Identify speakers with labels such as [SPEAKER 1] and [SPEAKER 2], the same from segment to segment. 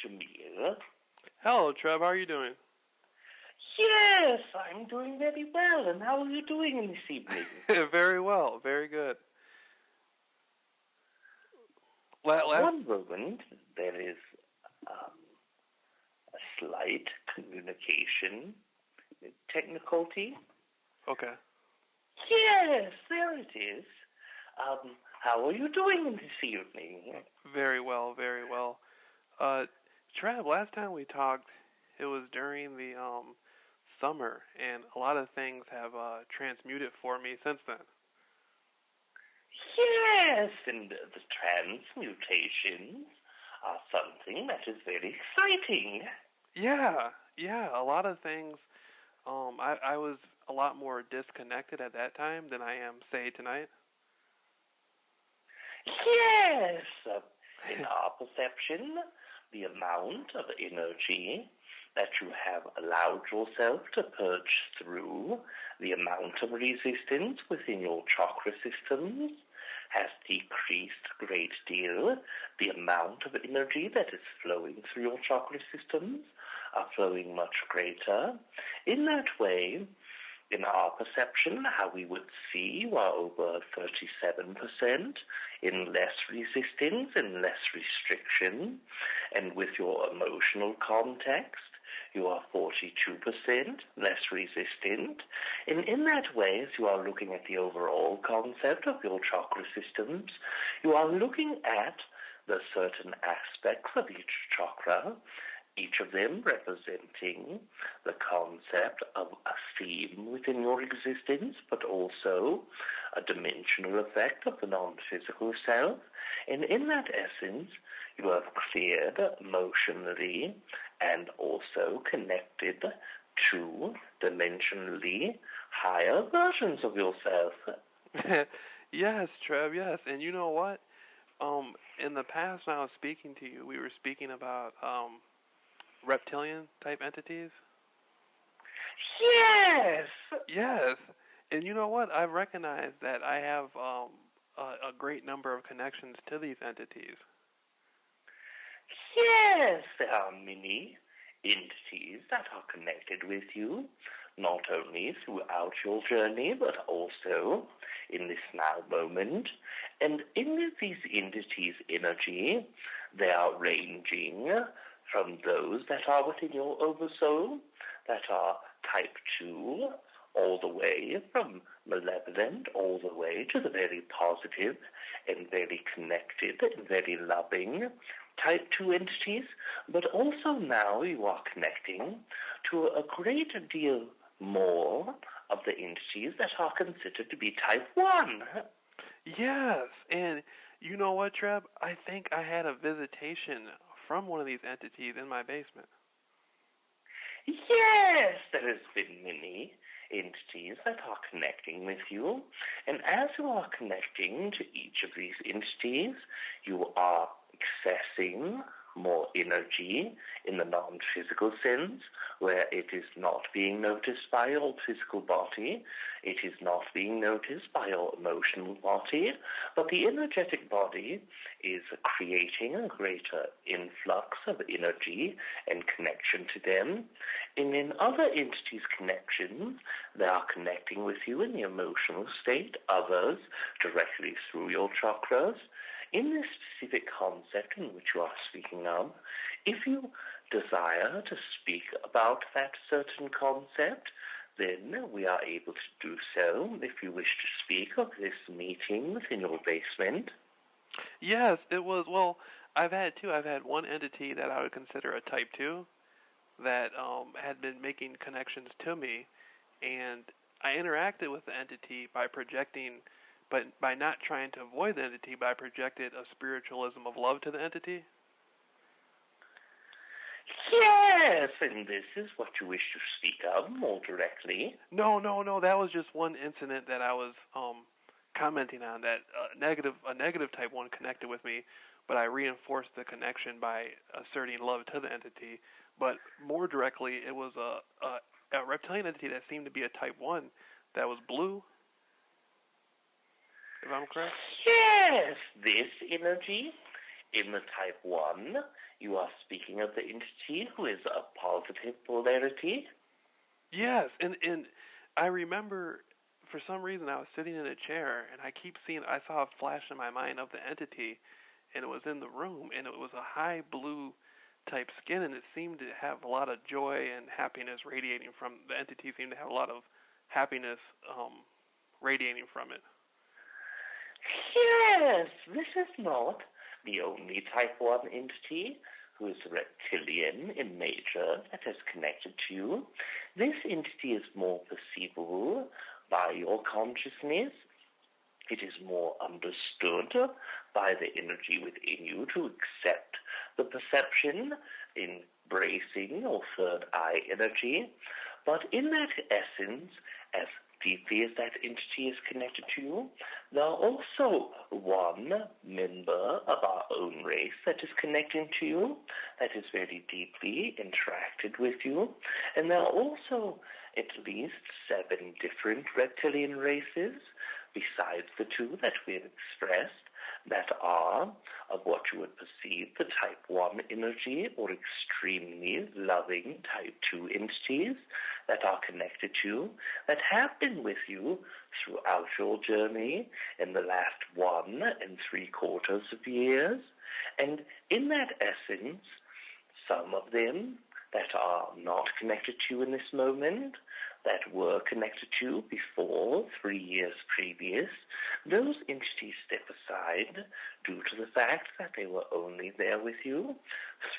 [SPEAKER 1] Jameel.
[SPEAKER 2] Hello, Treb. How are you doing?
[SPEAKER 1] Yes, I'm doing very well. And how are you doing this evening?
[SPEAKER 2] Very well. Very good. Last.
[SPEAKER 1] One moment, there is um, a slight communication technicolty.
[SPEAKER 2] Okay.
[SPEAKER 1] Yes, there it is. How are you doing this evening?
[SPEAKER 2] Very well. Very well. Uh, Treb. Last time we talked, it was during the summer, and a lot of things have transmuted for me since then.
[SPEAKER 1] Yes, and the transmutations are something that is very exciting.
[SPEAKER 2] Yeah. Yeah. A lot of things. I was a lot more disconnected at that time than I am, say, tonight.
[SPEAKER 1] Yes, in our perception, the amount of energy that you have allowed yourself to purge through, the amount of resistance within your chakra systems has decreased a great deal. The amount of energy that is flowing through your chakra systems are flowing much greater. In that way, in our perception, how we would see you are over 37% in less resistance and less restriction. And with your emotional context, you are 42% less resistant. And in that way, as you are looking at the overall concept of your chakra systems, you are looking at the certain aspects of each chakra, each of them representing the concept of a theme within your existence, but also a dimensional effect of the non-physical self. And in that essence, you have cleared emotionally and also connected to dimensionally higher versions of yourself.
[SPEAKER 2] Yes, Trev. Yes, and you know what? In the past, when I was speaking to you, we were speaking about reptilian type entities.
[SPEAKER 1] Yes!
[SPEAKER 2] Yes, and you know what? I've recognized that I have a great number of connections to these entities.
[SPEAKER 1] Yes, there are many entities that are connected with you, not only throughout your journey, but also in this now moment. And in these entities' energy, they are ranging from those that are within your oversoul, that are type 2, all the way from malevolent, all the way to the very positive and very connected and very loving type 2 entities, but also now you are connecting to a great deal more of the entities that are considered to be type 1.
[SPEAKER 2] Yes, and you know what, Treb? I think I had a visitation from one of these entities in my basement.
[SPEAKER 1] Yes, there has been many entities that are connecting with you, and as you are connecting to each of these entities, you are accessing more energy in the non-physical sense, where it is not being noticed by your physical body, it is not being noticed by your emotional body, but the energetic body is creating a greater influx of energy and connection to them. And in other entities' connections, they are connecting with you in the emotional state, others directly through your chakras. In this specific concept in which you are speaking of, if you desire to speak about that certain concept, then we are able to do so if you wish to speak of this meeting within your basement.
[SPEAKER 2] Yes, it was. Well, I've had two. I've had one entity that I would consider a type 2 that had been making connections to me, and I interacted with the entity by projecting, but by not trying to avoid the entity, but I projected a spiritualism of love to the entity.
[SPEAKER 1] Yes, and this is what you wish to speak of more directly.
[SPEAKER 2] No, no, no. That was just one incident that I was commenting on. That a negative type 1 connected with me, but I reinforced the connection by asserting love to the entity. But more directly, it was a reptilian entity that seemed to be a type 1 that was blue, if I'm correct.
[SPEAKER 1] Yes, this energy in the type 1 You are speaking of the entity who is a positive polarity?
[SPEAKER 2] Yes, and I remember for some reason I was sitting in a chair and I saw a flash in my mind of the entity, and it was in the room, and it was a high blue type skin, and it seemed to have a lot of joy and happiness radiating from the entity. Seemed to have a lot of happiness radiating from it.
[SPEAKER 1] Yes, this is not the only type 1 entity who is reptilian in nature that is connected to you. This entity is more perceivable by your consciousness. It is more understood by the energy within you to accept the perception, embracing your third eye energy. But in that essence, as deeply as that entity is connected to you, there are also one member of our own race that is connecting to you, that is very deeply interacted with you. And there are also at least 7 different reptilian races, besides the 2 that we have expressed, that are of what you would perceive the type 1 energy or extremely loving type 2 entities that are connected to you, that have been with you throughout your journey in the last 1.75 years. And in that essence, some of them that are not connected to you in this moment, that were connected to you before 3 years previous, those entities step aside due to the fact that they were only there with you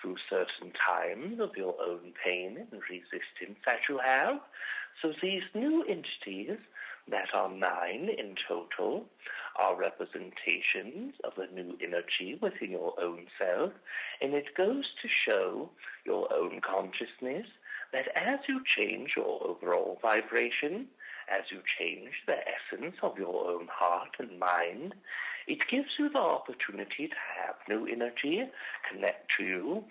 [SPEAKER 1] through certain times of your own pain and resistance that you have. So these new entities, that are 9 in total, are representations of the new energy within your own self, and it goes to show your own consciousness that as you change your overall vibration, as you change the essence of your own heart and mind, it gives you the opportunity to have new energy connect to you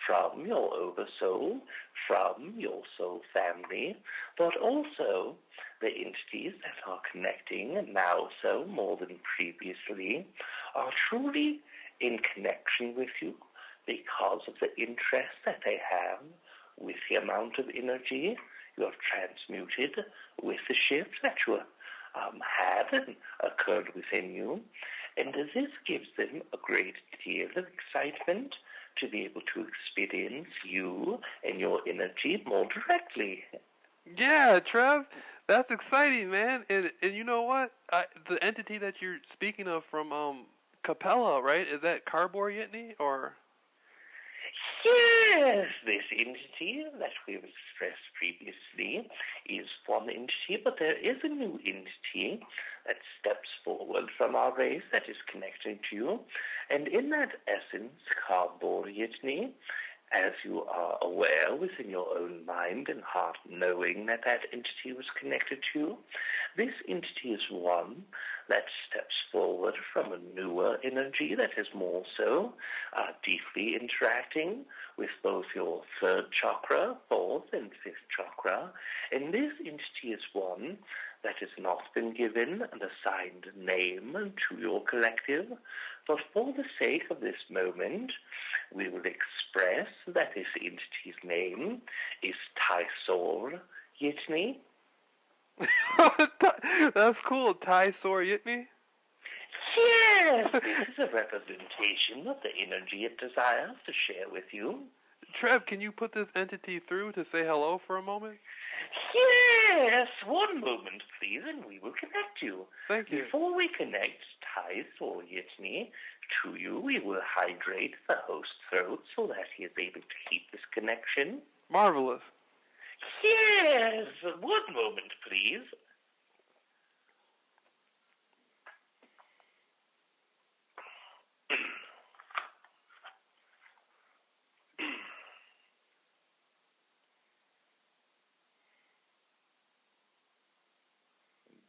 [SPEAKER 1] from your oversoul, from your soul family, but also the entities that are connecting now so more than previously are truly in connection with you because of the interest that they have with the amount of energy you have transmuted with the shift that you had and occurred within you. And this gives them a great deal of excitement to be able to experience you and your energy more directly.
[SPEAKER 2] Yeah, Trev, that's exciting, man. And you know what? The entity that you're speaking of from Capella, right? Is that Cardboard Yitney or?
[SPEAKER 1] Yes, this entity that we've expressed previously is one entity, but there is a new entity that steps forward from our race that is connecting to you. And in that essence, Cardboard Yitney, as you are aware within your own mind and heart, knowing that that entity was connected to you, this entity is one that steps forward from a newer energy that is more so deeply interacting with both your 3rd chakra, 4th and 5th chakra. And this entity is one that has not been given an assigned name to your collective, but for the sake of this moment, we will express that this entity's name is Tysor Yitney.
[SPEAKER 2] That's cool, Tysor Yitney.
[SPEAKER 1] Yes, this is a representation of the energy it desires to share with you.
[SPEAKER 2] Trev, can you put this entity through to say hello for a moment?
[SPEAKER 1] Yes, one moment, please, and we will connect you.
[SPEAKER 2] Thank you.
[SPEAKER 1] Before we connect Tysor Yitney to you, we will hydrate the host's throat so that he is able to keep this connection.
[SPEAKER 2] Marvelous.
[SPEAKER 1] Yes, one moment, please.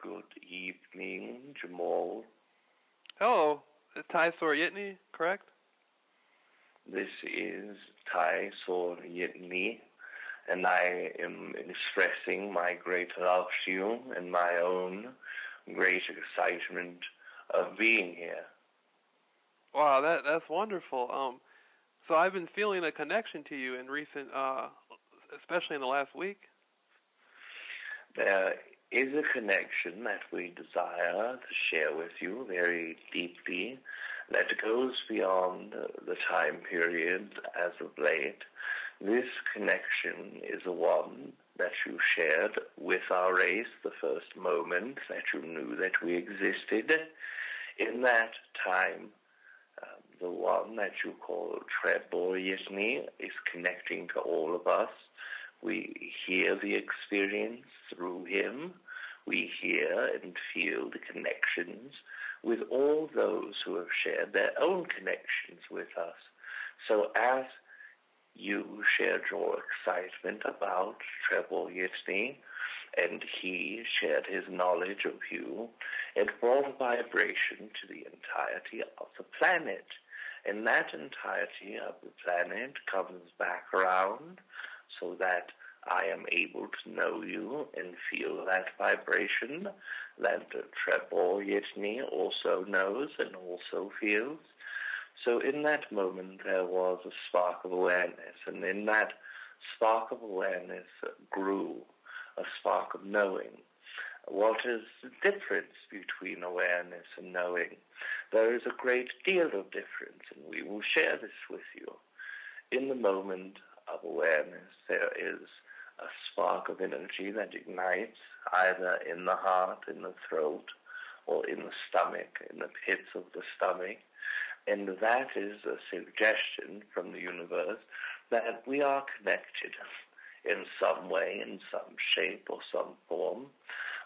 [SPEAKER 1] Good evening, Jamal.
[SPEAKER 2] Hello, Tysor Yitney, correct?
[SPEAKER 1] This is Tysor Yitney, and I am expressing my great love to you and my own great excitement of being here.
[SPEAKER 2] Wow, that's wonderful. So I've been feeling a connection to you in recent, especially in the last week.
[SPEAKER 1] There is a connection that we desire to share with you very deeply that goes beyond the time period as of late. This connection is the one that you shared with our race the first moment that you knew that we existed. In that time, the one that you call Treb And Jameel is connecting to all of us. We hear the experience through him. We hear and feel the connections with all those who have shared their own connections with us. So as you shared your excitement about Treb And Jameel, and he shared his knowledge of you, it brought a vibration to the entirety of the planet. And that entirety of the planet comes back around so that I am able to know you and feel that vibration that Treb And Jameel also knows and also feels. So in that moment there was a spark of awareness, and in that spark of awareness grew a spark of knowing. What is the difference between awareness and knowing? There is a great deal of difference, and we will share this with you. In the moment of awareness, there is a spark of energy that ignites either in the heart, in the throat, or in the stomach, in the pits of the stomach. And that is a suggestion from the universe that we are connected in some way, in some shape or some form.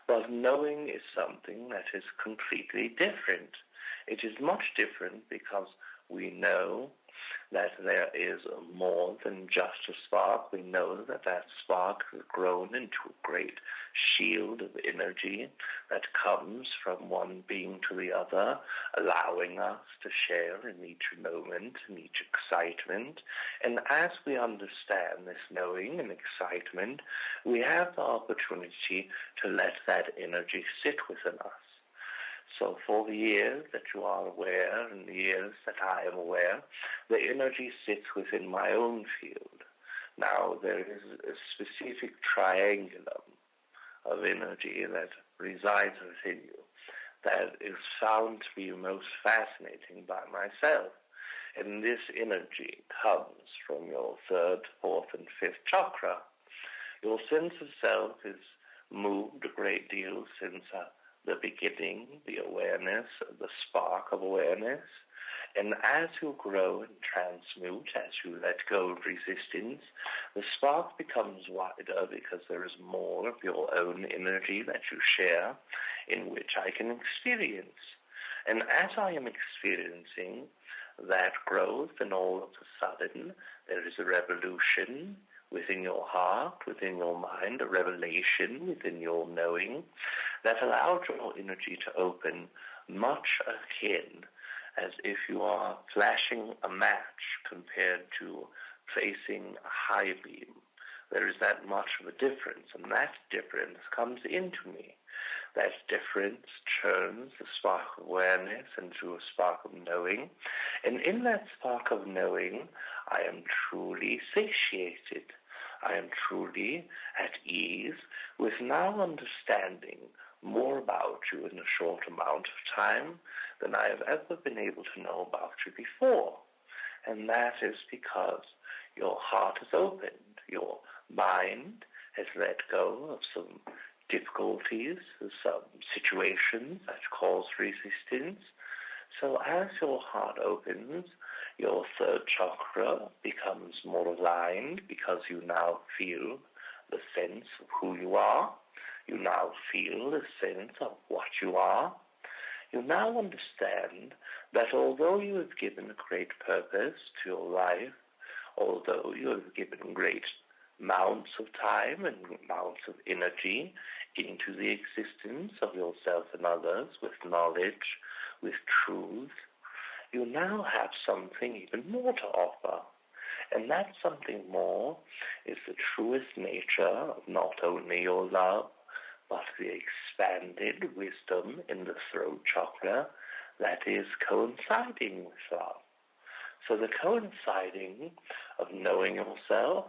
[SPEAKER 1] But knowing is something that is completely different. It is much different because we know that there is more than just a spark. We know that that spark has grown into a great shield of energy that comes from one being to the other, allowing us to share in each moment and each excitement. And as we understand this knowing and excitement, we have the opportunity to let that energy sit within us. So for the years that you are aware and the years that I am aware, the energy sits within my own field. Now there is a specific triangulum of energy that resides within you that is found to be most fascinating by myself. And this energy comes from your third, fourth, and fifth chakra. Your sense of self is moved a great deal since the beginning, the awareness, the spark of awareness. And as you grow and transmute, as you let go of resistance, the spark becomes wider because there is more of your own energy that you share in which I can experience. And as I am experiencing that growth, and all of a sudden there is a revolution within your heart, within your mind, a revelation within your knowing that allows your energy to open much akin as if you are flashing a match compared to placing a high beam. There is that much of a difference, and that difference comes into me. That difference turns the spark of awareness into a spark of knowing, and in that spark of knowing, I am truly satiated. I am truly at ease with now understanding more about you in a short amount of time than I have ever been able to know about you before. And that is because your heart is opened, your mind has let go of some difficulties, some situations that cause resistance. So as your heart opens, your third chakra becomes more aligned because you now feel the sense of who you are. You now feel the sense of what you are. You now understand that although you have given a great purpose to your life, although you have given great amounts of time and amounts of energy into the existence of yourself and others with knowledge, with truth, you now have something even more to offer. And that something more is the truest nature of not only your love, but the expanded wisdom in the throat chakra that is coinciding with love. So the coinciding of knowing yourself,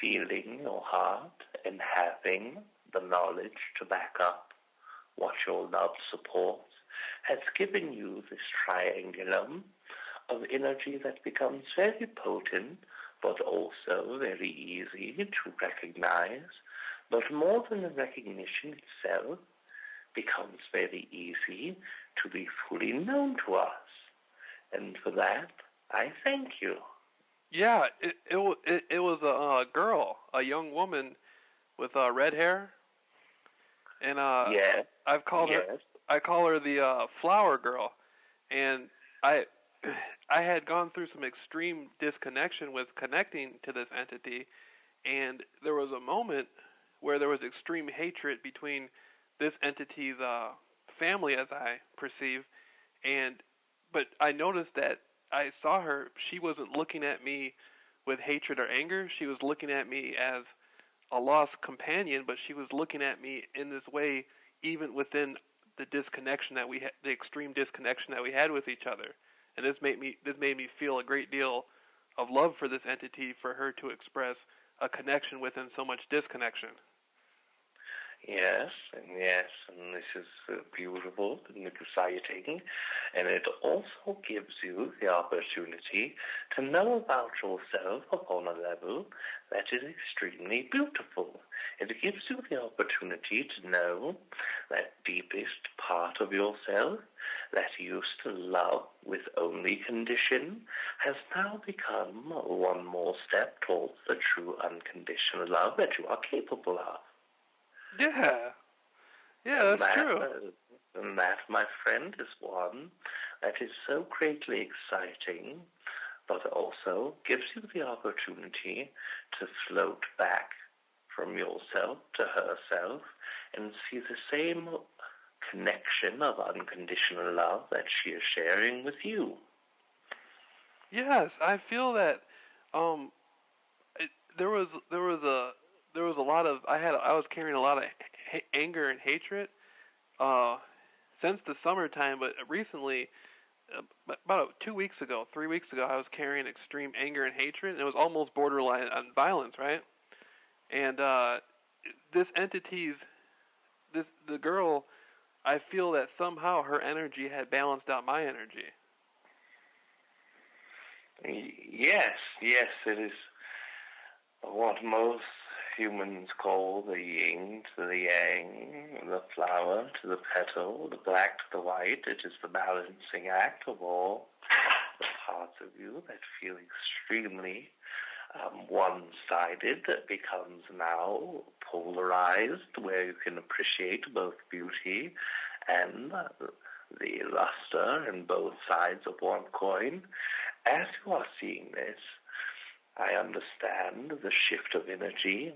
[SPEAKER 1] feeling your heart, and having the knowledge to back up what your love supports has given you this triangulum of energy that becomes very potent, but also very easy to recognize. But more than the recognition itself, becomes very easy to be fully known to us. And for that, I thank you.
[SPEAKER 2] Yeah, it was a girl, a young woman with red hair, and
[SPEAKER 1] Yes.
[SPEAKER 2] I call her the flower girl, and I I had gone through some extreme disconnection with connecting to this entity, and there was a moment where there was extreme hatred between this entity's family, as I perceive, and but I noticed that I saw her. She wasn't looking at me with hatred or anger. She was looking at me as a lost companion, but she was looking at me in this way, even within the disconnection that we had, the extreme disconnection that we had with each other. And this made me feel a great deal of love for this entity, for her to express a connection within so much disconnection.
[SPEAKER 1] Yes, and this is beautiful and exciting, and it also gives you the opportunity to know about yourself upon a level that is extremely beautiful. It gives you the opportunity to know that deepest part of yourself that used to love with only condition has now become one more step towards the true unconditional love that you are capable of.
[SPEAKER 2] Yeah, that's true.
[SPEAKER 1] And that, my friend, is one that is so greatly exciting, but also gives you the opportunity to float back from yourself to herself and see the same connection of unconditional love that she is sharing with you.
[SPEAKER 2] Yes, I feel that there was a lot of I was carrying a lot of anger and hatred since the summertime, but recently, about 2 weeks ago, 3 weeks ago, I was carrying extreme anger and hatred, and it was almost borderline on violence, right? And the girl, I feel that somehow her energy had balanced out my energy.
[SPEAKER 1] Yes, it is what most humans call the yin to the yang, the flower to the petal, the black to the white. It is the balancing act of all the parts of you that feel extremely one-sided, that becomes now polarized, where you can appreciate both beauty and the luster in both sides of one coin. As you are seeing this, I understand the shift of energy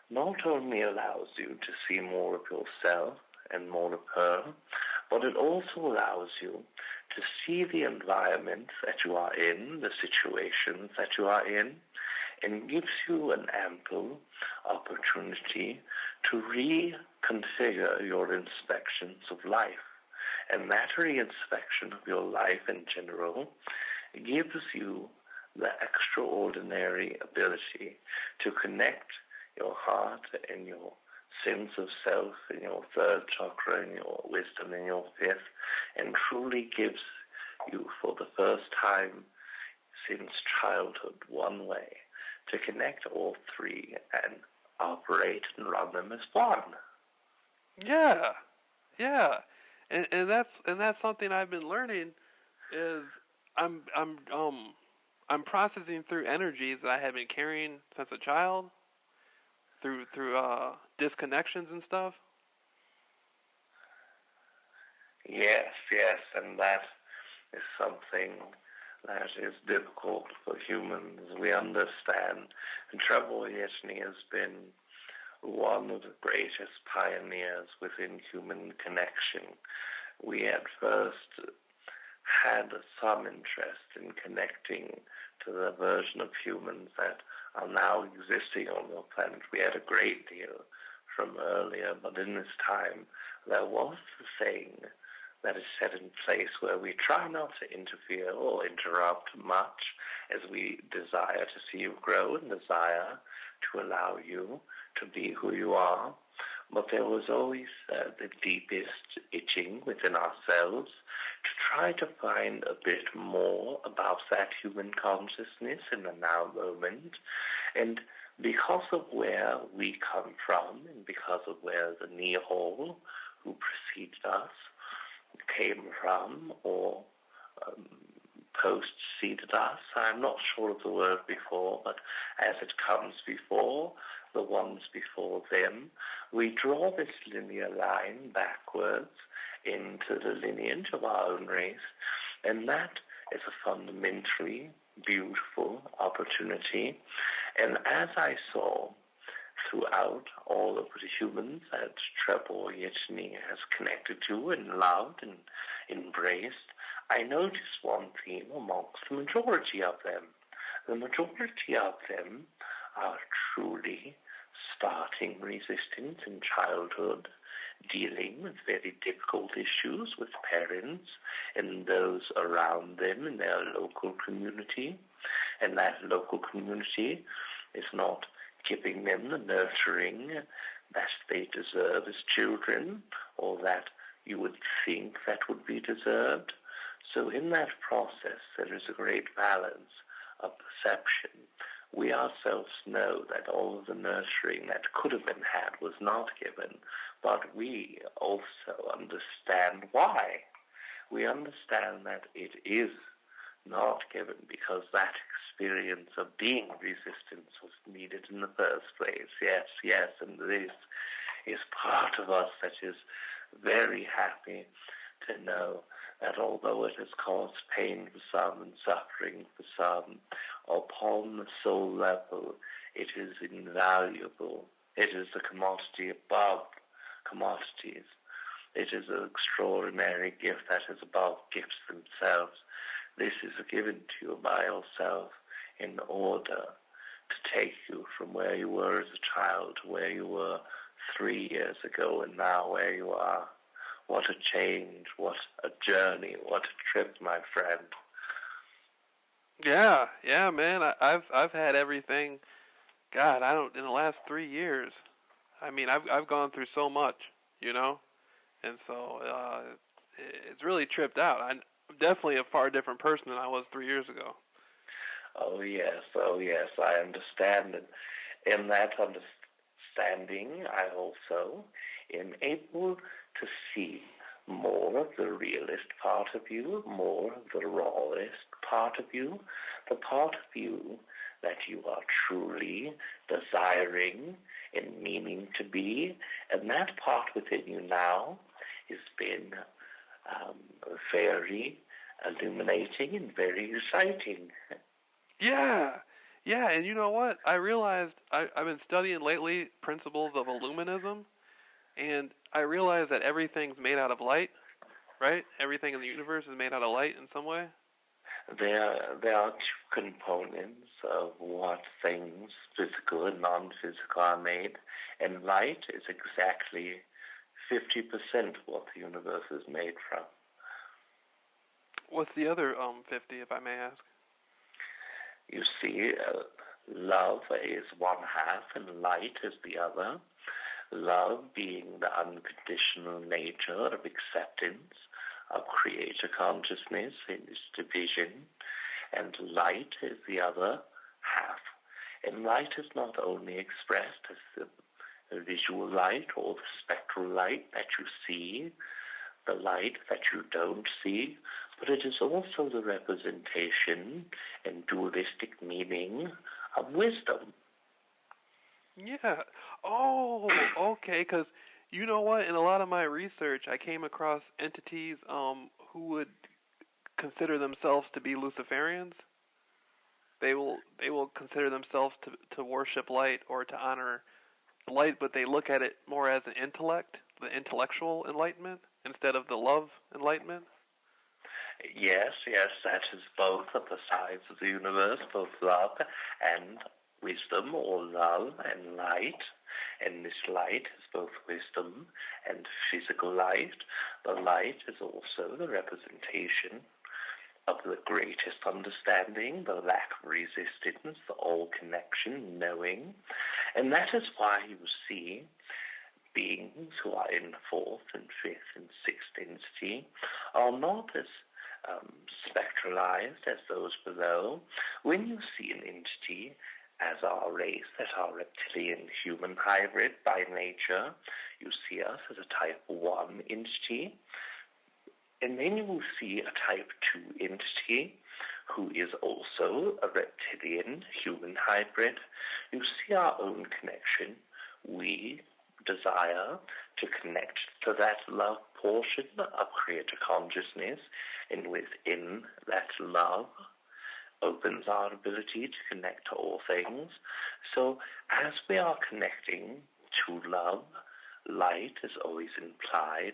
[SPEAKER 1] not only allows you to see more of yourself and more of her, but it also allows you to see the environment that you are in, the situations that you are in, and gives you an ample opportunity to reconfigure your inspections of life. And that reinspection of your life in general gives you the extraordinary ability to connect your heart and your sense of self in your third chakra and your wisdom in your fifth, and truly gives you, for the first time since childhood, one way to connect all three and operate and run them as one.
[SPEAKER 2] Yeah, and that's something I've been learning. Is I'm processing through energies that I have been carrying since a child, through disconnections and stuff.
[SPEAKER 1] Yes, and that is something that is difficult for humans. We understand. And Treb And Jameel has been one of the greatest pioneers within human connection. We at first had some interest in connecting to the version of humans that are now existing on the planet. We had a great deal from earlier, but in this time there was the saying that is set in place where we try not to interfere or interrupt much as we desire to see you grow and desire to allow you to be who you are. But there was always the deepest itching within ourselves to try to find a bit more about that human consciousness in the now moment. And because of where we come from and because of where the Nihil who preceded us came from or post-seeded us, I'm not sure of the word before, but as it comes before, the ones before them, we draw this linear line backwards into the lineage of our own race, and that is a fundamentally beautiful opportunity. And as I saw throughout all of the humans that Treb and Jameel has connected to and loved and embraced, I noticed one theme amongst the majority of them. The majority of them are truly starting resistance in childhood, dealing with very difficult issues with parents and those around them in their local community. And that local community is not giving them the nurturing that they deserve as children, or that you would think that would be deserved. So in that process, there is a great balance of perception. We ourselves know that all of the nurturing that could have been had was not given, but we also understand why. We understand that it is not given because that experience of being resistance was needed in the first place. Yes, and this is part of us that is very happy to know that although it has caused pain for some and suffering for some, upon the soul level, it is invaluable. It is a commodity above commodities. It is an extraordinary gift that is above gifts themselves. This is given to you by yourself in order to take you from where you were as a child to where you were 3 years ago and now where you are. What a change, what a journey, what a trip, my friend.
[SPEAKER 2] Yeah, man. I've had everything. God, in the last 3 years. I mean, I've gone through so much, and so it's really tripped out. I'm definitely a far different person than I was 3 years ago.
[SPEAKER 1] Oh yes, I understand, and in that understanding, I also am able to see more of the realist part of you, more of the rawest part of you, the part of you that you are truly desiring and meaning to be, and that part within you now has been very illuminating and very exciting.
[SPEAKER 2] Yeah, and you know what? I realized I've been studying lately principles of Illuminism, and I realized that everything's made out of light, right? Everything in the universe is made out of light in some way.
[SPEAKER 1] There are two components of what things, physical and non-physical, are made, and light is exactly 50% what the universe is made from.
[SPEAKER 2] What's the other 50, if I may ask?
[SPEAKER 1] You see, love is one half and light is the other. Love being the unconditional nature of acceptance of creator consciousness in its division, and light is the other half. And light is not only expressed as the visual light or the spectral light that you see, the light that you don't see, but it is also the representation and dualistic meaning of wisdom.
[SPEAKER 2] Yeah. Oh, okay, because you know what? In a lot of my research, I came across entities who would consider themselves to be Luciferians. They will consider themselves to worship light or to honor light, but they look at it more as an intellect, the intellectual enlightenment, instead of the love enlightenment.
[SPEAKER 1] Yes, that is both of the sides of the universe, both love and wisdom, or love and light. And this light is both wisdom and physical light. The light is also the representation of the greatest understanding, the lack of resistance, the all connection, knowing. And that is why you see beings who are in fourth and fifth and sixth entity are not as spectralized as those below. When you see an entity as our race, that are reptilian human hybrid by nature, you see us as a type 1 entity. And then you will see a type 2 entity who is also a reptilian human hybrid. You see our own connection. We desire to connect to that love portion of creator consciousness, and within that love opens our ability to connect to all things. So as we are connecting to love, light is always implied.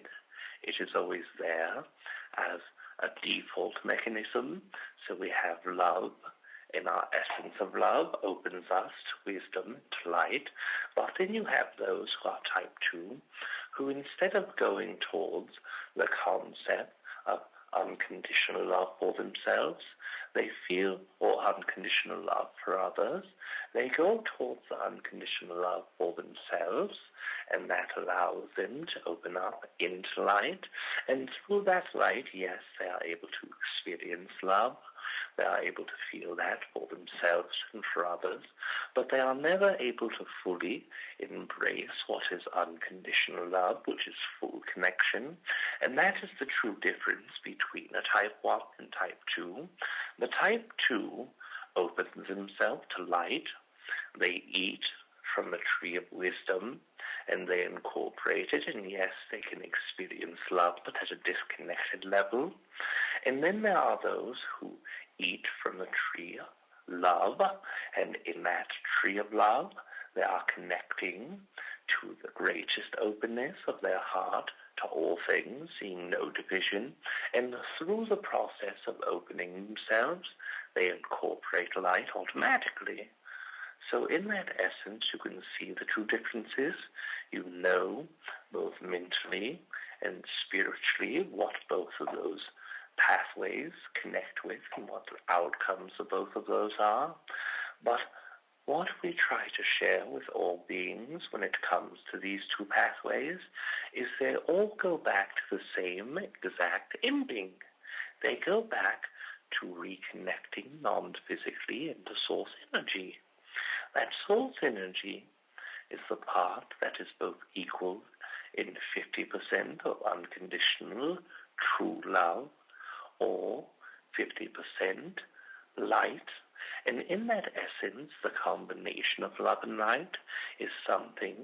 [SPEAKER 1] It is always there as a default mechanism. So we have love, and our essence of love opens us to wisdom, to light. But then you have those who are type 2, who instead of going towards the concept of unconditional love for themselves, they feel, or unconditional love for others, they go towards the unconditional love for themselves, and that allows them to open up into light. And through that light, yes, they are able to experience love. They are able to feel that for themselves and for others, but they are never able to fully embrace what is unconditional love, which is full connection. And that is the true difference between a type 1 and type 2. The type 2 opens themselves to light. They eat from the tree of wisdom, and they incorporate it, and yes, they can experience love, but at a disconnected level. And then there are those who eat from the tree of love, and in that tree of love, they are connecting to the greatest openness of their heart to all things, seeing no division, and through the process of opening themselves, they incorporate light automatically. So in that essence, you can see the two differences. You know, both mentally and spiritually, what both of those pathways connect with and what the outcomes of both of those are. But what we try to share with all beings when it comes to these two pathways is they all go back to the same exact ending. They go back to reconnecting non-physically into source energy. That source energy is the part that is both equal in 50% of unconditional true love or 50% light. And in that essence, the combination of love and light is something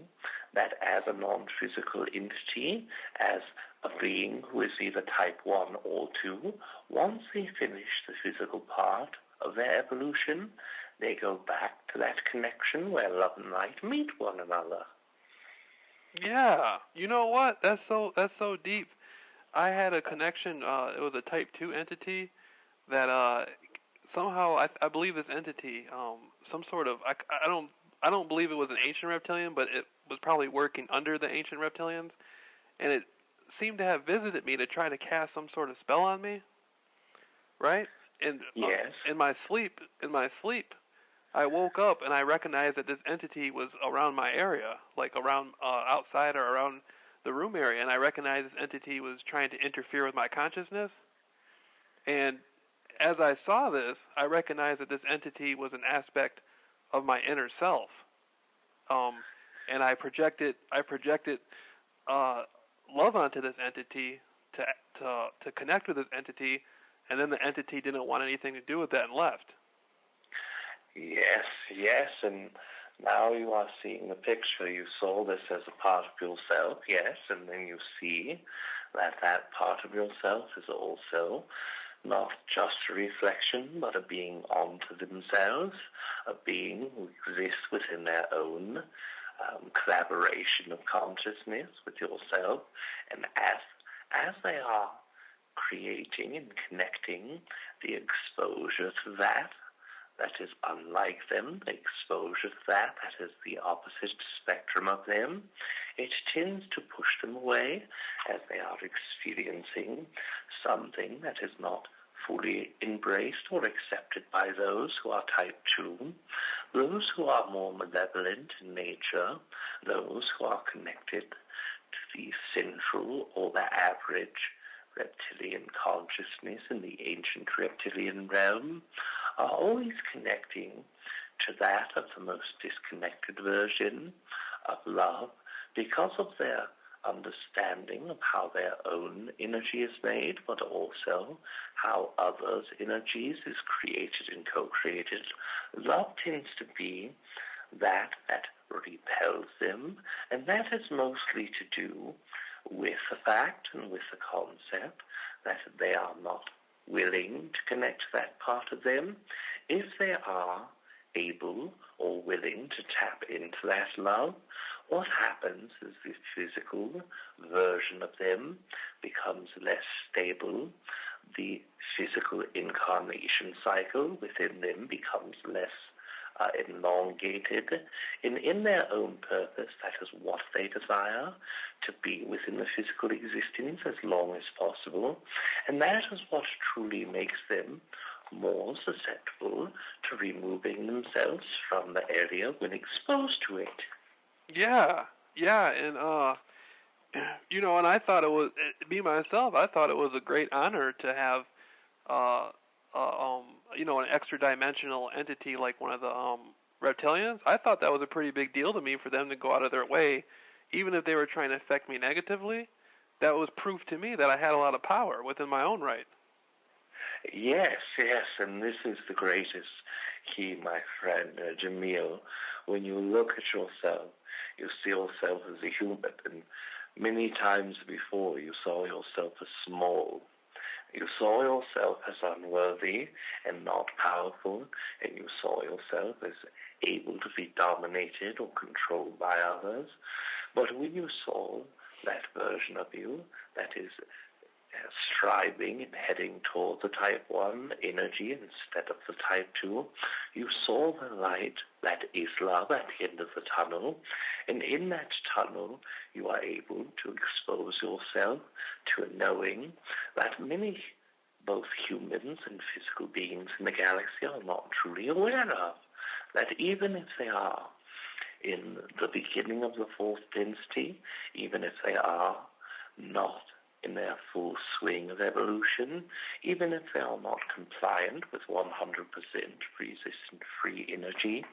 [SPEAKER 1] that as a non-physical entity, as a being who is either type 1 or 2, once they finish the physical part of their evolution, they go back to that connection where love and light meet one another.
[SPEAKER 2] Yeah, you know what? That's so deep. I had a connection. It was a type 2 entity that somehow I believe this entity, some sort of I don't believe it was an ancient reptilian, but it was probably working under the ancient reptilians, and it seemed to have visited me to try to cast some sort of spell on me, right? And
[SPEAKER 1] yes.
[SPEAKER 2] In my sleep, I woke up and I recognized that this entity was around my area, like around outside or around the room area, and I recognized this entity was trying to interfere with my consciousness. And as I saw this, I recognized that this entity was an aspect of my inner self, and I projected love onto this entity to connect with this entity, and then the entity didn't want anything to do with that and left.
[SPEAKER 1] Yes, and now you are seeing the picture. You saw this as a part of yourself, yes, and then you see that part of yourself is also not just a reflection, but a being onto themselves, a being who exists within their own collaboration of consciousness with yourself, and as they are creating and connecting the exposure to that, that is unlike them, the exposure to that is the opposite spectrum of them, it tends to push them away as they are experiencing something that is not fully embraced or accepted by those who are type 2, those who are more malevolent in nature, those who are connected to the central or the average reptilian consciousness in the ancient reptilian realm, are always connecting to that of the most disconnected version of love because of their understanding of how their own energy is made, but also how others' energies is created and co-created. Love tends to be that repels them, and that is mostly to do with the fact and with the concept that they are not willing to connect to that part of them. If they are able or willing to tap into that love, what happens is the physical version of them becomes less stable. The physical incarnation cycle within them becomes less elongated, and in their own purpose, that is what they desire, to be within the physical existence as long as possible, and that is what truly makes them more susceptible to removing themselves from the area when exposed to it.
[SPEAKER 2] Yeah, and and I thought it was me myself. I thought it was a great honor to have, an extra-dimensional entity like one of the reptilians. I thought that was a pretty big deal to me for them to go out of their way, even if they were trying to affect me negatively. That was proof to me that I had a lot of power within my own right.
[SPEAKER 1] Yes, and this is the greatest key, my friend Jameel. When you look at yourself, you see yourself as a human, and many times before you saw yourself as small. You saw yourself as unworthy and not powerful, and you saw yourself as able to be dominated or controlled by others. But when you saw that version of you that is striving and heading toward the type 1 energy instead of the type 2, you saw the light that is love at the end of the tunnel, and in that tunnel you are able to expose yourself to a knowing that many, both humans and physical beings in the galaxy, are not truly aware of, that even if they are in the beginning of the fourth density, even if they are not in their full swing of evolution, even if they are not compliant with 100% resistant-free energy,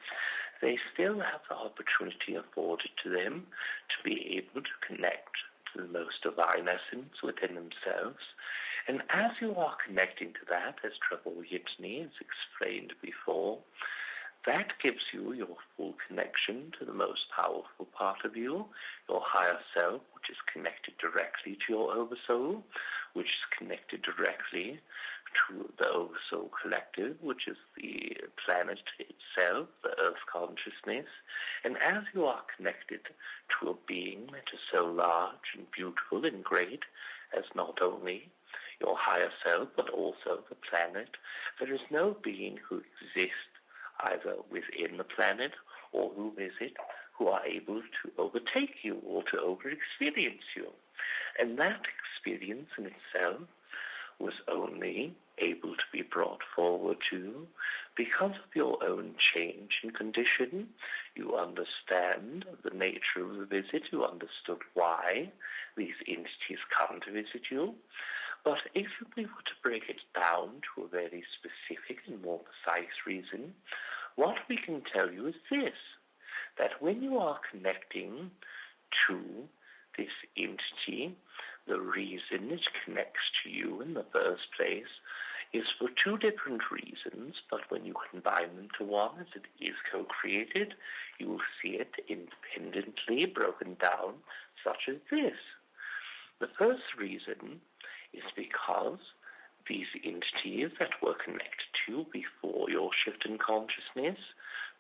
[SPEAKER 1] they still have the opportunity afforded to them to be able to connect to the most divine essence within themselves. And as you are connecting to that, as Treb And Jameel has explained before, that gives you your full connection to the most powerful part of you, your higher self, which is connected directly to your oversoul, which is connected directly to the Oversoul Collective, which is the planet itself, the Earth consciousness. And as you are connected to a being that is so large and beautiful and great as not only your higher self, but also the planet, there is no being who exists either within the planet or who visit who are able to overtake you or to over-experience you. And that experience in itself was only able to be brought forward to you because of your own change in condition. You understand the nature of the visit. You understood why these entities come to visit you. But if we were to break it down to a very specific and more precise reason, what we can tell you is this, that when you are connecting to this entity, the reason it connects to you in the first place is for two different reasons, but when you combine them to one, as it is co-created, you will see it independently broken down, such as this. The first reason is because these entities that were connected to you before your shift in consciousness,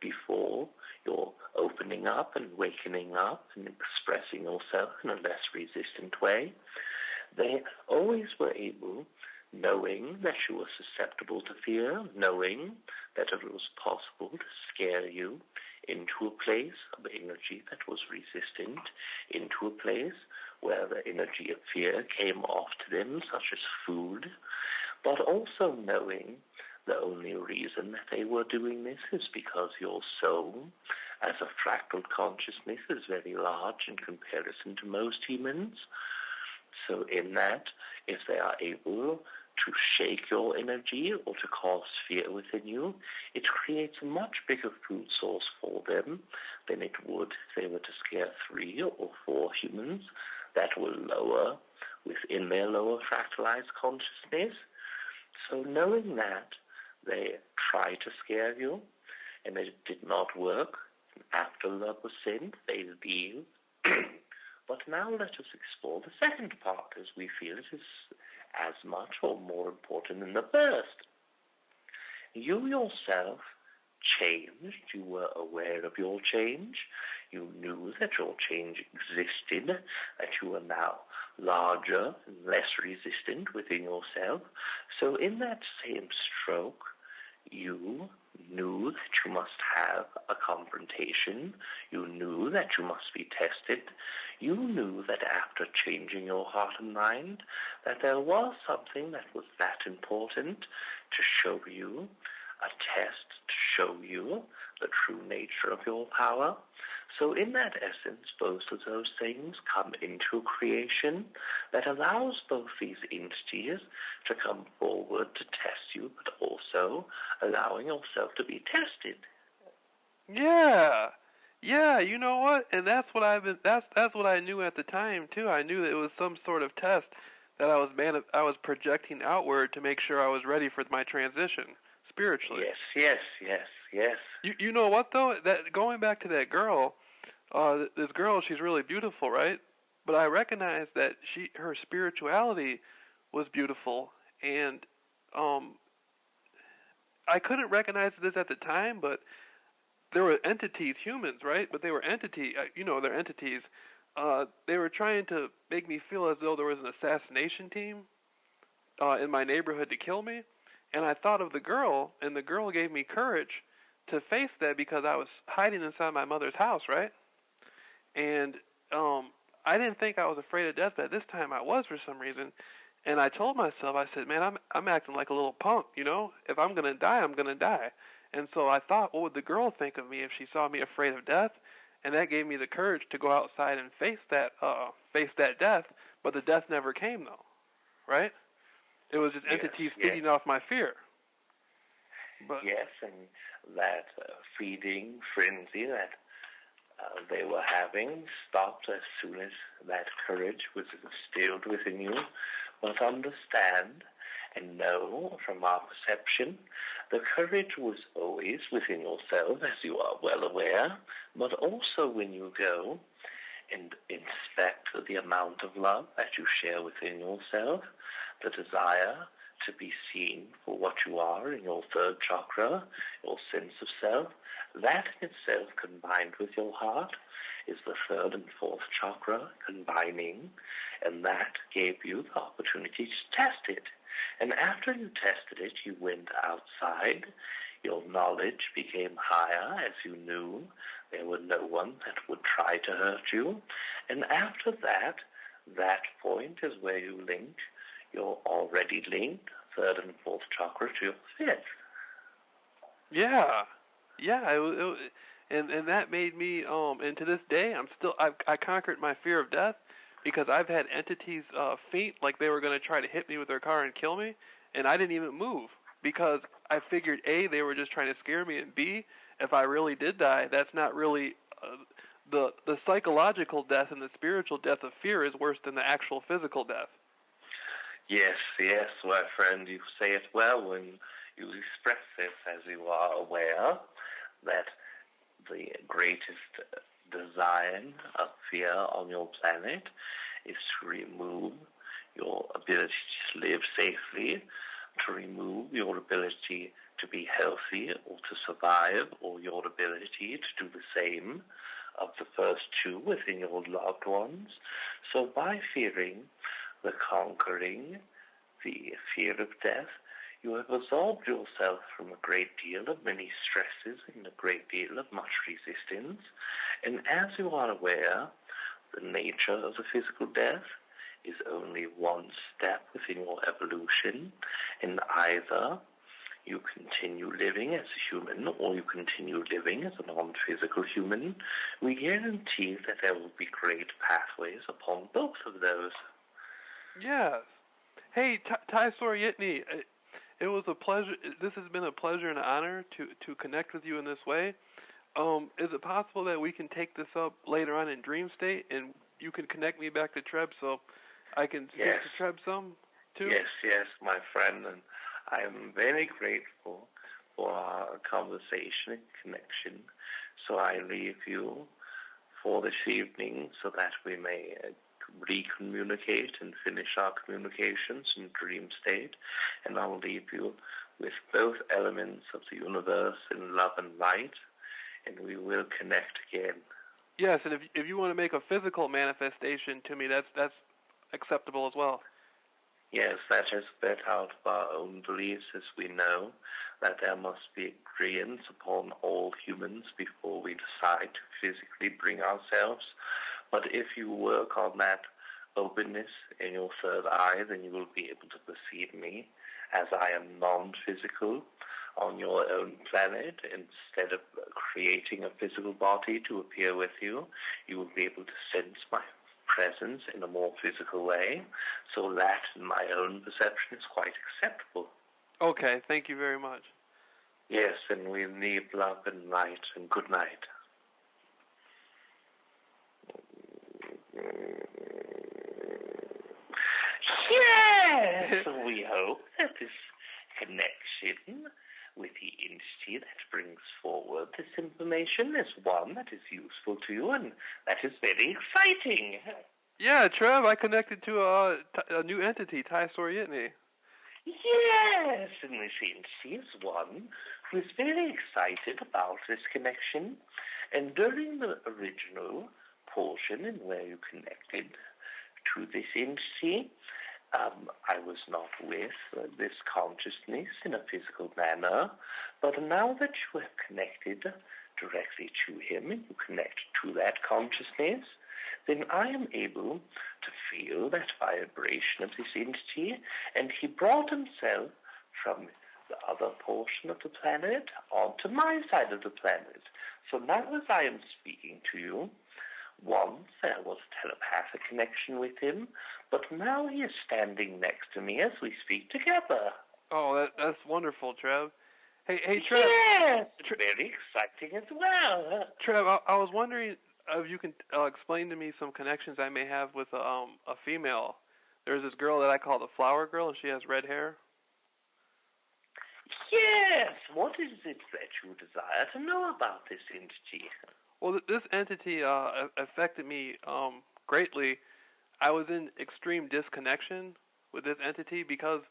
[SPEAKER 1] before your opening up and wakening up and expressing yourself in a less resistant way, they always were able knowing that you were susceptible to fear, knowing that it was possible to scare you into a place of energy that was resistant, into a place where the energy of fear came off to them, such as food, but also knowing the only reason that they were doing this is because your soul, as a fractal consciousness, is very large in comparison to most humans. So in that, if they are able to shake your energy or to cause fear within you, it creates a much bigger food source for them than it would if they were to scare 3 or 4 humans that were lower within their lower fractalized consciousness. So knowing that, they try to scare you, and it did not work. After love was sent, they leave. But now let us explore the second part, as we feel it is as much or more important than the first. You yourself changed. You were aware of your change. You knew that your change existed, that you were now larger and less resistant within yourself. So in that same stroke, you knew that you must have a confrontation. You knew that you must be tested. You knew that after changing your heart and mind, that there was something that was that important to show you, a test to show you the true nature of your power. So in that essence, both of those things come into creation that allows both these entities to come forward to test you, but also allowing yourself to be tested.
[SPEAKER 2] Yeah. Yeah, you know what? And that's what that's what I knew at the time too. I knew that it was some sort of test that I was projecting outward to make sure I was ready for my transition spiritually.
[SPEAKER 1] Yes.
[SPEAKER 2] You know what though? That going back to that girl, this girl, she's really beautiful, right? But I recognized that her spirituality was beautiful, and I couldn't recognize this at the time, but there were entities, humans, right? But they were they're entities. They were trying to make me feel as though there was an assassination team in my neighborhood to kill me. And I thought of the girl, and the girl gave me courage to face that because I was hiding inside my mother's house, right? And I didn't think I was afraid of death, but this time I was for some reason. And I told myself, I said, man, I'm acting like a little punk, you know? If I'm going to die, I'm going to die. And so I thought, what would the girl think of me if she saw me afraid of death? And that gave me the courage to go outside and face that death, but the death never came, though, right? It was just entities feeding off my fear. But,
[SPEAKER 1] yes, and that feeding frenzy that they were having stopped as soon as that courage was instilled within you. But understand and know from our perception, the courage was always within yourself, as you are well aware, but also when you go and inspect the amount of love that you share within yourself, the desire to be seen for what you are in your third chakra, your sense of self, that in itself combined with your heart is the third and fourth chakra combining, and that gave you the opportunity to test it. And after you tested it, you went outside. Your knowledge became higher as you knew there was no one that would try to hurt you. And after that, that point is where you link your already linked third and fourth chakra to your fifth.
[SPEAKER 2] Yeah. And that made me and to this day I conquered my fear of death because I've had entities faint like they were going to try to hit me with their car and kill me, and I didn't even move because I figured A, they were just trying to scare me, and B, if I really did die, that's not really the psychological death and the spiritual death of fear is worse than the actual physical death.
[SPEAKER 1] Yes, my friend, you say it well when you express this, as you are aware that the greatest design of fear on your planet is to remove your ability to live safely, to remove your ability to be healthy or to survive, or your ability to do the same of the first two within your loved ones. So by fearing the conquering, the fear of death, you have absolved yourself from a great deal of many stresses and a great deal of much resistance. And as you are aware, the nature of the physical death is only one step within your evolution, and either you continue living as a human or you continue living as a non-physical human. We guarantee that there will be great pathways upon both of those.
[SPEAKER 2] Yes. Hey, Ty Soryitny, it was a pleasure. This has been a pleasure and an honor to connect with you in this way. Is it possible that we can take this up later on in Dream State, and you can connect me back to Treb so I can speak to Treb some too?
[SPEAKER 1] Yes, my friend, and I am very grateful for our conversation and connection. So I leave you for this evening so that we may recommunicate and finish our communications in Dream State, and I'll leave you with both elements of the universe in love and light, and we will connect again.
[SPEAKER 2] Yes, and if you want to make a physical manifestation to me, that's acceptable as well.
[SPEAKER 1] Yes, that is bet out of our own beliefs, as we know that there must be agreement upon all humans before we decide to physically bring ourselves. But if you work on that openness in your third eye, then you will be able to perceive me as I am non-physical on your own planet. Instead of creating a physical body to appear with you, you will be able to sense my presence in a more physical way. So that, in my own perception, is quite acceptable.
[SPEAKER 2] Okay, thank you very much.
[SPEAKER 1] Yes, and we need love and light, and good night. Yes, we hope that this connection with the entity that brings forward this information is one that is useful to you, and that is very exciting.
[SPEAKER 2] Yeah, Trev, I connected to a new entity, Ty Soryitny.
[SPEAKER 1] Yes, and this entity is one who is very excited about this connection, and during the original portion in where you connected to this entity, I was not with this consciousness in a physical manner, but now that you have connected directly to him and you connect to that consciousness, then I am able to feel that vibration of this entity, and he brought himself from the other portion of the planet onto my side of the planet. So now as I am speaking to you, once there was a telepathic connection with him, but now he is standing next to me as we speak together.
[SPEAKER 2] Oh, that's wonderful, Trev. Hey, Trev.
[SPEAKER 1] Yes, very exciting as well.
[SPEAKER 2] Trev, I was wondering if you can explain to me some connections I may have with a female. There's this girl that I call the Flower Girl, and she has red hair.
[SPEAKER 1] Yes, what is it that you desire to know about this entity?
[SPEAKER 2] Well, this entity affected me greatly. I was in extreme disconnection with this entity because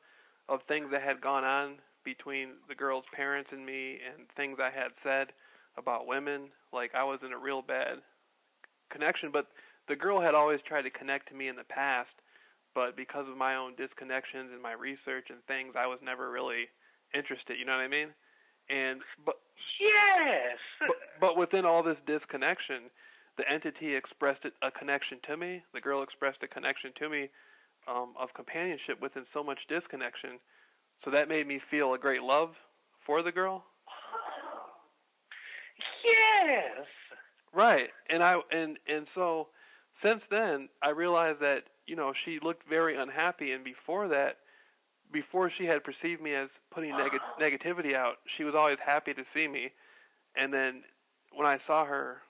[SPEAKER 2] of things that had gone on between the girl's parents and me, and things I had said about women. Like, I was in a real bad connection, but the girl had always tried to connect to me in the past, but because of my own disconnections and my research and things, I was never really interested, you know what I mean?
[SPEAKER 1] Yes!
[SPEAKER 2] But within all this disconnection, the entity expressed a connection to me. The girl expressed a connection to me of companionship within so much disconnection. So that made me feel a great love for the girl.
[SPEAKER 1] Yes!
[SPEAKER 2] Right. And so since then, I realized that, she looked very unhappy, and before she had perceived me as putting negativity out, she was always happy to see me. And then when I saw her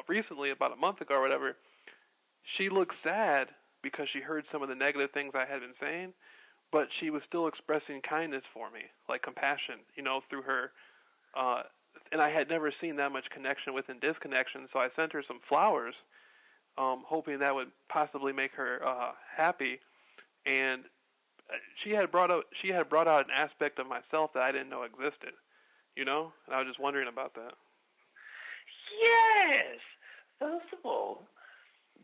[SPEAKER 2] recently, about a month ago or whatever, she looked sad because she heard some of the negative things I had been saying, but she was still expressing kindness for me, like compassion, through her. And I had never seen that much connection within disconnection, so I sent her some flowers, hoping that would possibly make her happy. And she had brought out an aspect of myself that I didn't know existed, and I was just wondering about that.
[SPEAKER 1] Yes! First of all,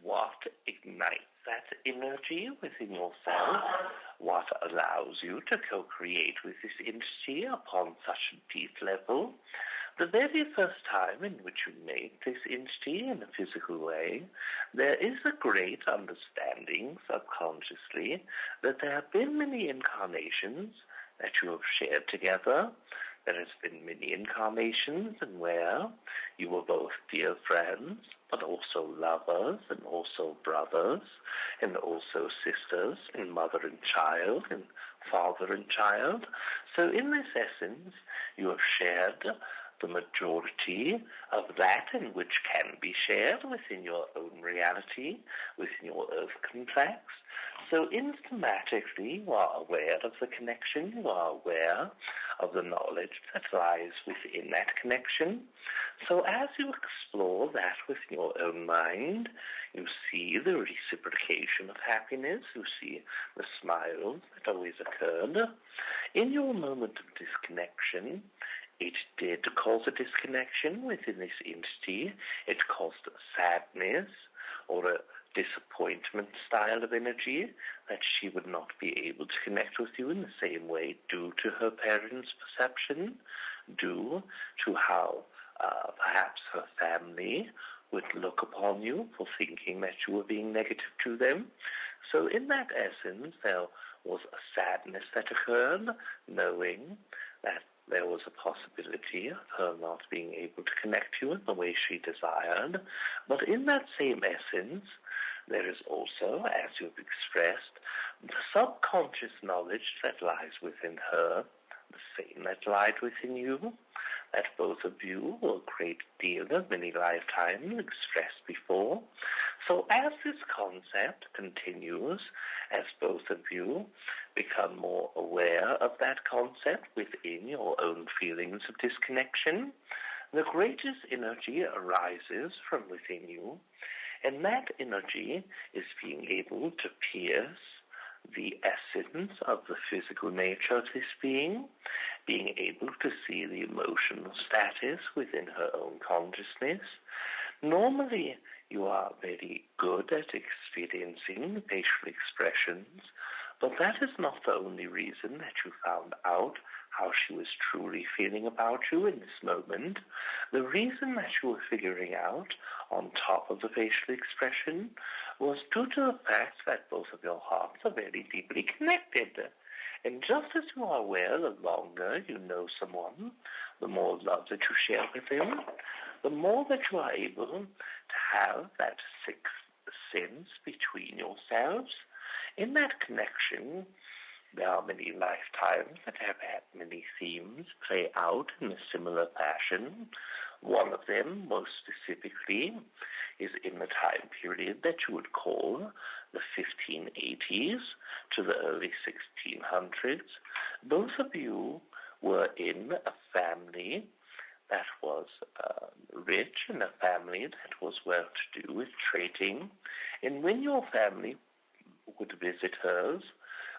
[SPEAKER 1] what ignites that energy within yourself, what allows you to co-create with this entity upon such a deep level. The very first time in which you make this entity in a physical way, there is a great understanding subconsciously that there have been many incarnations that you have shared together. There has been many incarnations in where you were both dear friends, but also lovers, and also brothers, and also sisters, and mother and child, and father and child. So in this essence, you have shared the majority of that in which can be shared within your own reality, within your earth complex. So instantly you are aware of the connection, you are aware of the knowledge that lies within that connection. So as you explore that within your own mind, you see the reciprocation of happiness, you see the smiles that always occurred. In your moment of disconnection, it did cause a disconnection within this entity. It caused sadness or a disappointment style of energy that she would not be able to connect with you in the same way due to her parents' perception, due to how perhaps her family would look upon you for thinking that you were being negative to them. So in that essence, there was a sadness that occurred, knowing that there was a possibility of her not being able to connect you in the way she desired. But in that same essence, there is also, as you've expressed, the subconscious knowledge that lies within her, the same that lied within you, that both of you were a great deal of many lifetimes expressed before. So as this concept continues, as both of you become more aware of that concept within your own feelings of disconnection, the greatest energy arises from within you, and that energy is being able to pierce the essence of the physical nature of this being able to see the emotional status within her own consciousness. Normally, you are very good at experiencing facial expressions, but that is not the only reason that you found out how she was truly feeling about you in this moment. The reason that you were figuring out on top of the facial expression was due to the fact that both of your hearts are very deeply connected. And just as you are aware, the longer you know someone, the more love that you share with them, the more that you are able to have that sixth sense between yourselves. In that connection, there are many lifetimes that have had many themes play out in a similar fashion. One of them, most specifically, is in the time period that you would call the 1580s to the early 1600s. Both of you were in a family that was rich and a family that was well-to-do with trading. And when your family would visit hers,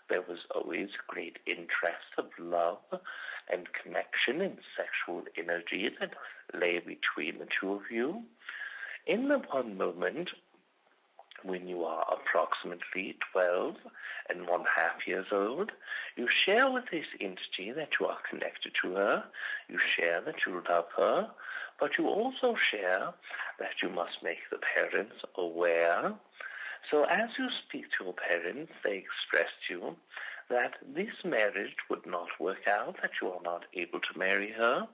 [SPEAKER 1] there was always great interest of love and connection and sexual energy that lay between the two of you. In the one moment when you are approximately 12 and 1/2 years old, you share with this entity that you are connected to her, you share that you love her, but you also share that you must make the parents aware. So as you speak to your parents, they express to you that this marriage would not work out, that you are not able to marry her,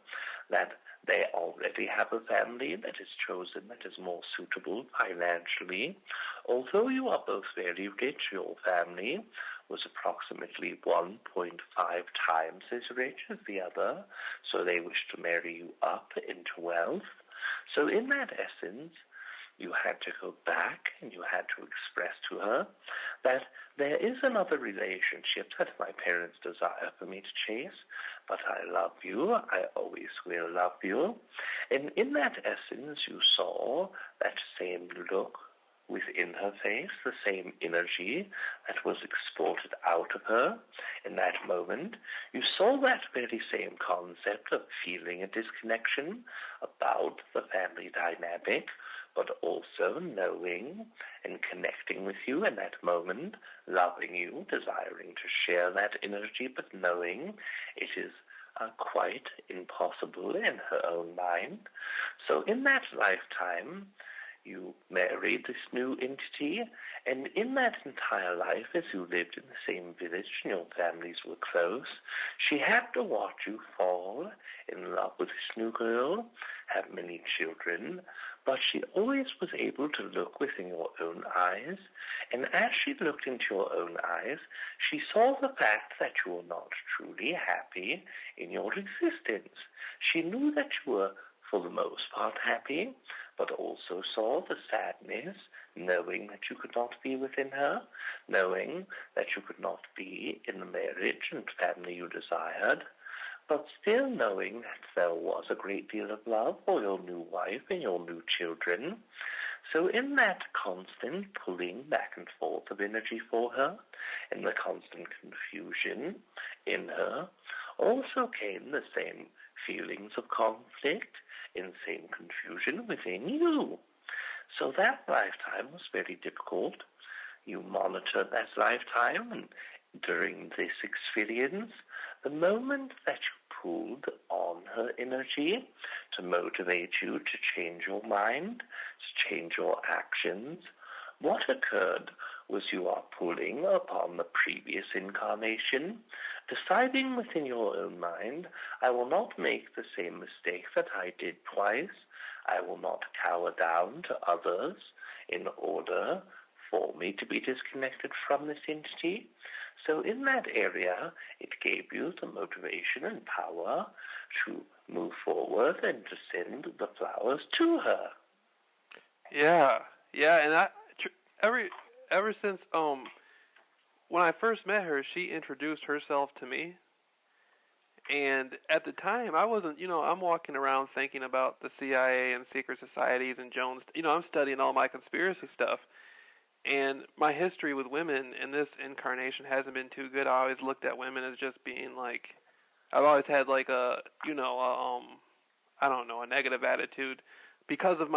[SPEAKER 1] that they already have a family that is chosen that is more suitable financially. Although you are both very rich, your family was approximately 1.5 times as rich as the other, so they wish to marry you up into wealth. So in that essence, you had to go back and you had to express to her that there is another relationship that my parents desire for me to chase, but I love you, I always will love you. And in that essence, you saw that same look within her face, the same energy that was exported out of her in that moment. You saw that very same concept of feeling a disconnection about the family dynamic, but also knowing and connecting with you in that moment, loving you, desiring to share that energy, but knowing it is quite impossible in her own mind. So in that lifetime, you married this new entity, and in that entire life, as you lived in the same village and your families were close, she had to watch you fall in love with this new girl, have many children, but she always was able to look within your own eyes, and as she looked into your own eyes, she saw the fact that you were not truly happy in your existence. She knew that you were, for the most part, happy, but also saw the sadness, knowing that you could not be within her, knowing that you could not be in the marriage and family you desired, but still knowing that there was a great deal of love for your new wife and your new children. So in that constant pulling back and forth of energy for her, in the constant confusion in her, also came the same feelings of conflict, in same confusion within you. So that lifetime was very difficult. You monitored that lifetime, and during this experience, the moment that you pulled on her energy to motivate you to change your mind, to change your actions, what occurred was you are pulling upon the previous incarnation, deciding within your own mind, I will not make the same mistake that I did twice. I will not cower down to others in order for me to be disconnected from this entity. So in that area, it gave you the motivation and power to move forward and to send the flowers to her.
[SPEAKER 2] Yeah, and ever since when I first met her, she introduced herself to me. And at the time, I wasn't, I'm walking around thinking about the CIA and secret societies and Jones. I'm studying all my conspiracy stuff. And my history with women in this incarnation hasn't been too good. I always looked at women as just being like, I've always had like a negative attitude because of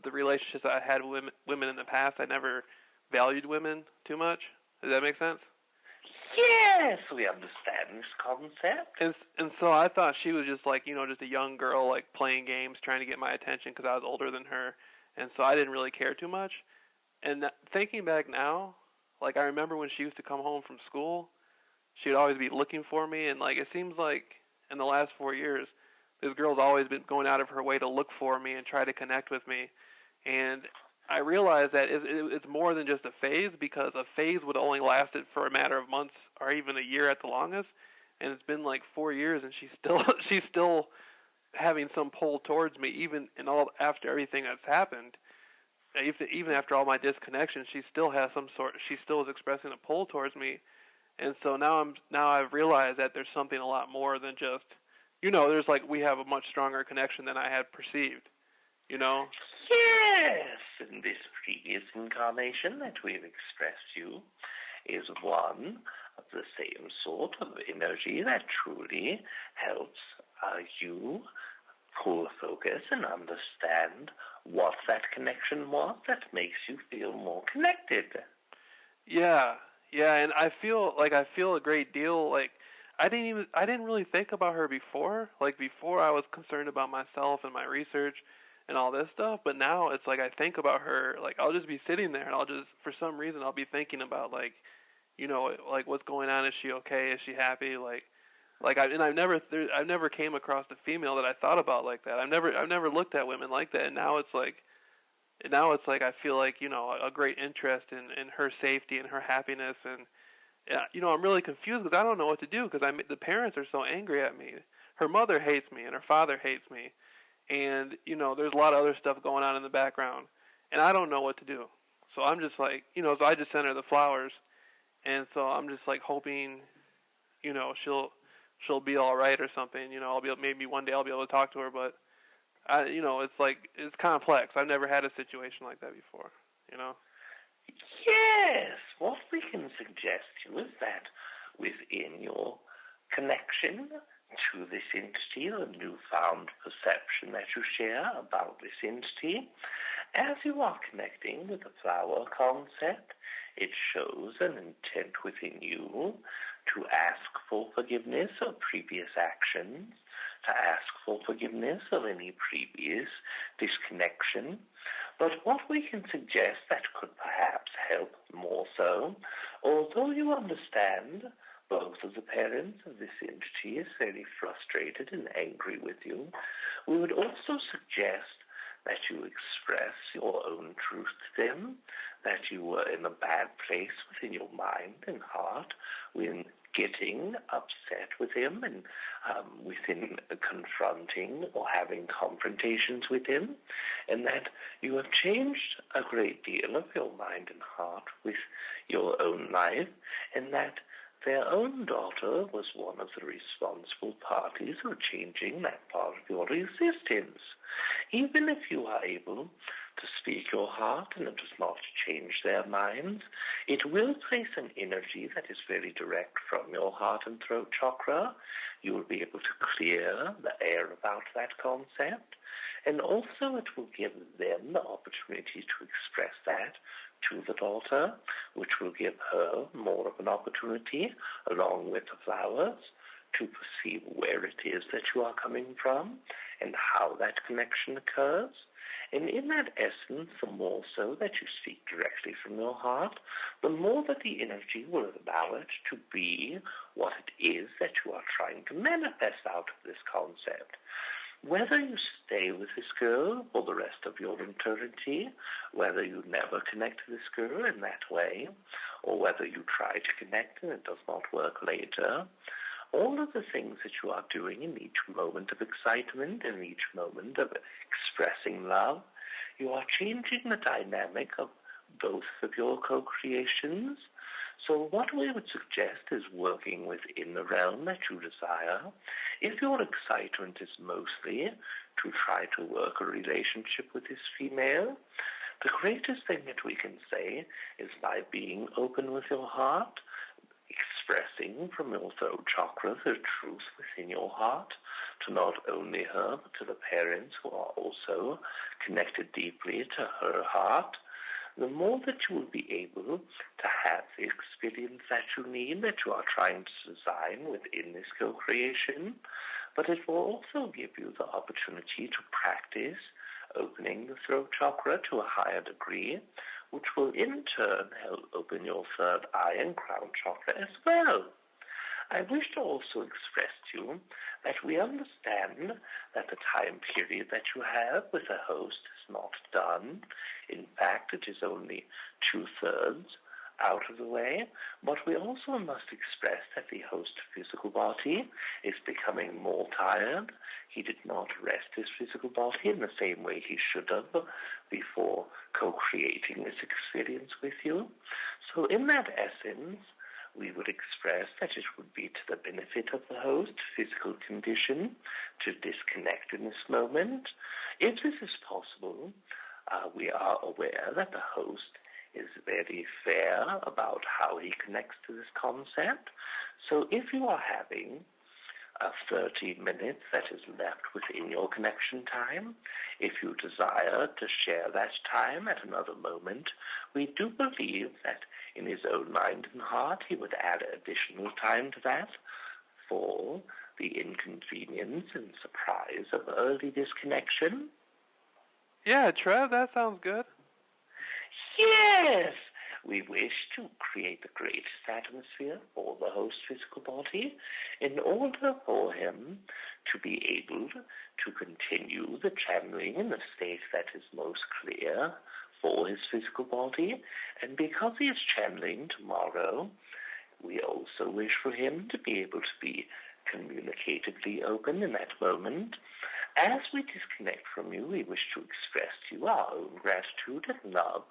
[SPEAKER 2] the relationships I had with women in the past. I never valued women too much. Does that make sense?
[SPEAKER 1] Yes, we understand this concept.
[SPEAKER 2] And so I thought she was just like, just a young girl like playing games, trying to get my attention because I was older than her, and so I didn't really care too much. And thinking back now, like I remember when she used to come home from school, she'd always be looking for me, and like it seems like in the last 4 years, this girl's always been going out of her way to look for me and try to connect with me, and I realized that it's more than just a phase, because a phase would only lasted for a matter of months or even a year at the longest, and it's been like 4 years, and she's still having some pull towards me, even in all after everything that's happened. Even after all my disconnection, she still is expressing a pull towards me, and so now I've realized that there's something a lot more than just, there's like we have a much stronger connection than I had perceived,
[SPEAKER 1] Yes, in this previous incarnation that we've expressed you is one of the same sort of energy that truly helps you pull focus and understand what that connection was that makes you feel more connected.
[SPEAKER 2] Yeah, and I feel a great deal like I didn't really think about her before. Like before I was concerned about myself and my research and all this stuff, but now it's like I think about her, like I'll just be sitting there and I'll just, for some reason, I'll be thinking about like, like what's going on, is she okay, is she happy, I've never came across a female that I thought about like that. I've never looked at women like that, and now it's like I feel like, a great interest in her safety and her happiness, and I'm really confused because I don't know what to do, because the parents are so angry at me. Her mother hates me and her father hates me. And, there's a lot of other stuff going on in the background, and I don't know what to do. So I'm just like, so I just sent her the flowers, and so I'm just like hoping, she'll be all right or something. Maybe one day I'll be able to talk to her, but it's like, it's complex. I've never had a situation like that before,
[SPEAKER 1] Yes, what we can suggest to you is that within your connection to this entity, the newfound perception that you share about this entity, As you are connecting with the flower concept, it shows an intent within you to ask for forgiveness of previous actions, to ask for forgiveness of any previous disconnection. But what we can suggest that could perhaps help more so, although you understand both of the parents of this entity is very frustrated and angry with you, we would also suggest that you express your own truth to them, that you were in a bad place within your mind and heart when getting upset with him and within confronting or having confrontations with him, and that you have changed a great deal of your mind and heart with your own life, and that their own daughter was one of the responsible parties of changing that part of your existence. Even if you are able to speak your heart and it does not change their minds, it will place an energy that is very direct from your heart and throat chakra. You will be able to clear the air about that concept, and also it will give them the opportunity to express that to the daughter, which will give her more of an opportunity, along with the flowers, to perceive where it is that you are coming from and how that connection occurs. And in that essence, the more so that you speak directly from your heart, the more that the energy will allow it to be what it is that you are trying to manifest out of this concept. Whether you stay with this girl for the rest of your eternity, whether you never connect to this girl in that way, or whether you try to connect and it does not work later, all of the things that you are doing in each moment of excitement, in each moment of expressing love, you are changing the dynamic of both of your co-creations. So what we would suggest is working within the realm that you desire. If your excitement is mostly to try to work a relationship with this female, the greatest thing that we can say is by being open with your heart, expressing from your throat chakra the truth within your heart to not only her but to the parents who are also connected deeply to her heart, the more that you will be able to have the experience that you need, that you are trying to design within this co-creation, but it will also give you the opportunity to practice opening the throat chakra to a higher degree, which will in turn help open your third eye and crown chakra as well. I wish to also express to you that we understand that the time period that you have with a host is not done. In fact, it is only 2/3 out of the way, but we also must express that the host physical body is becoming more tired. He did not rest his physical body in the same way he should have before co-creating this experience with you. So in that essence, we would express that it would be to the benefit of the host physical condition to disconnect in this moment. If this is possible, we are aware that the host is very fair about how he connects to this concept. So if you are having 30 minutes that is left within your connection time, if you desire to share that time at another moment, we do believe that in his own mind and heart he would add additional time to that for the inconvenience and surprise of early disconnection.
[SPEAKER 2] Yeah, Trev, that sounds good.
[SPEAKER 1] Yes! We wish to create the greatest atmosphere for the host physical body in order for him to be able to continue the channeling in the state that is most clear for his physical body. And because he is channeling tomorrow, we also wish for him to be able to be communicatively open in that moment. As we disconnect from you, we wish to express to you our own gratitude and love.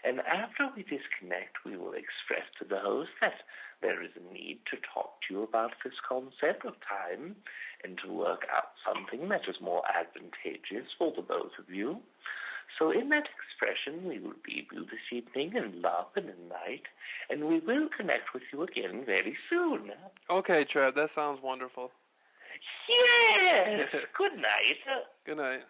[SPEAKER 1] And after we disconnect, we will express to the host that there is a need to talk to you about this concept of time and to work out something that is more advantageous for the both of you. So in that expression, we will be you this evening in love and in light, and we will connect with you again very soon.
[SPEAKER 2] Okay, Trev, that sounds wonderful.
[SPEAKER 1] Yes! Good night.
[SPEAKER 2] Good night.